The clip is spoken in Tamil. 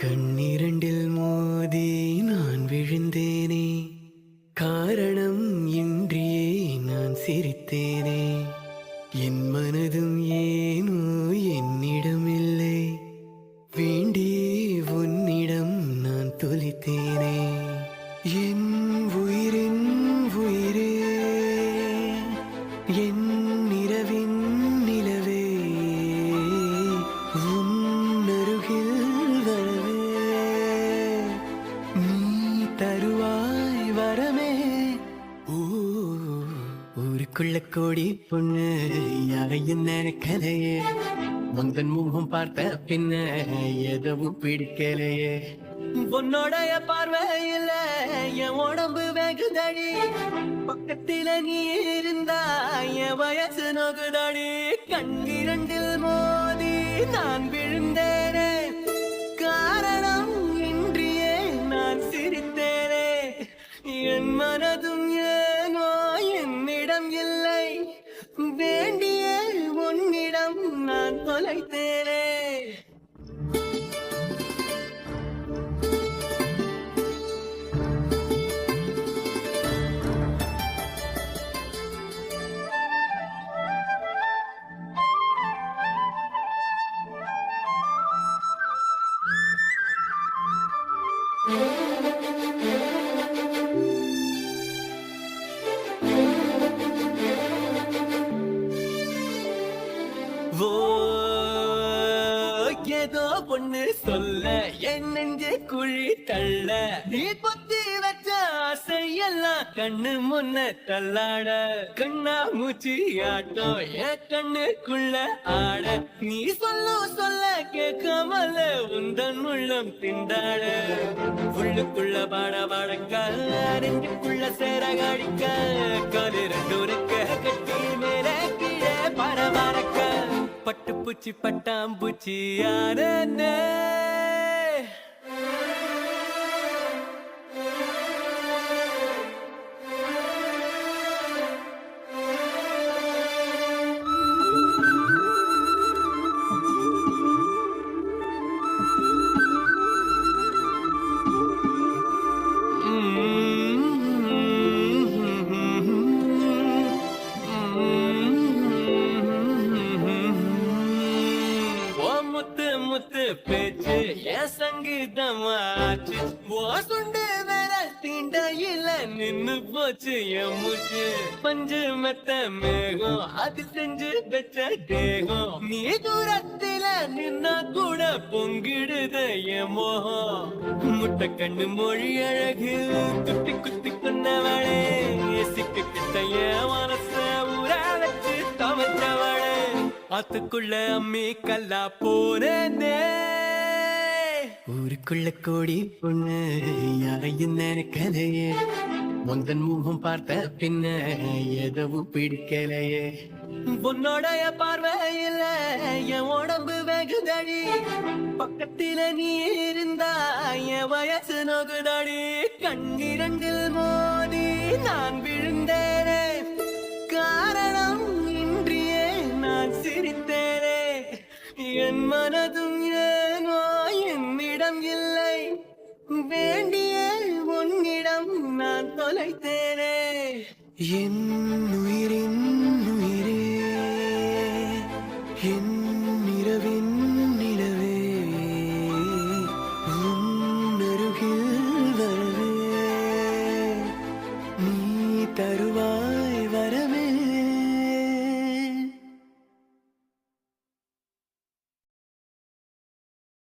கண்ணிரண்டில் மோதி நான் விழுந்தேனே, காரணம் இன்றியே நான் சிரித்தேனே. என் மனதும் ஏனோ என்னிடமில்லை, வேண்டியே உன்னிடம் நான் தொலைத்தேனே. என் உயிரின் உயிரே, என் நிறவின் நிலவே, உன்னருகில் வரவே நீ தருவாய் வரமே. ஊருக்குள்ள கோடி பொண்ணு யாரையும் நினைக்கலையே, உந்தன் முகம் பார்த்த பின்ன எதுவும் பிடிக்கலையே. உன்னோடைய பார்வையில என் உடம்பு வெகுதடி, பக்கத்தில நீ இருந்தா என் வயசு நோகுதடி. கண்ணிரண்டில் மோதி நான் விழுந்தேனே, காரணம் இன்றியே நான் சிரித்தேனே. என் மனதும் ஏனோ என்னிடம் இல்லை, வேண்டிய உன்னிடம் நான் தொலைத்தேனே. ஏதோ பொண்ணு சொல்ல என் நெஞ்சு குழி தள்ள, நீ பொத்தி வச்ச ஆசையெல்லாம் கண்ணு முன்ன தள்ளாட. கண்ணா மூச்சி ஆட்டம் என் கண்ணுக்குள்ள ஆட, நீ சொல்ல கேட்காமல உந்தன் உள்ளம் திண்டாட. உள்ளுக்குள்ள பாட பாடக்க நெஞ்சுக்குள்ள சேர காடிக்க, காலு ரெண்டு கட்டி மேல கீழே பரபரக்க. பட்டுப்பூச்சி பட்டாம்பூச்சி யாரே. முத்து பேச்சு என் சங்கீதமாச்சு, சுண்டு வேற தீண்டையில நின்னு போச்சு என் மூச்சு. பஞ்சு மெத்த மேகம் அது செஞ்சு வச்ச தேகம், நீ தூரத்தில நின்னா கூட பொங்கிடுத என் மோகம். முட்டை கண்ணு மொழி அழகு துட்டி குத்தி கொண்டவளே, சிக்கு கிட்ட என் மனச ஊற வச்சு தவச்சவளே. ஆத்துக்குள்ள அம்மி கல்லா போனே, ஊருக்குள்ள கோடி பொண்ணு யாரையும் நினைக்கலையே, முந்தன் முகம் பார்த்த பின்ன எதுவும் பிடிக்கலையே. உன்னோடைய பார்வையில என் உடம்பு வெகுதடி, பக்கத்தில நீ இருந்தா என் வயசு நோகுதடி. கண்ணிரண்டில் மோதி நான் விழுந்தேனே, காரணம் இன்றியே நான் சிரித்தேனே. என் மனதும் ஏனோ என்னிடம் இல்லை, வேண்டிய உன்னிடம் நான் தொலைத்தேனே. என்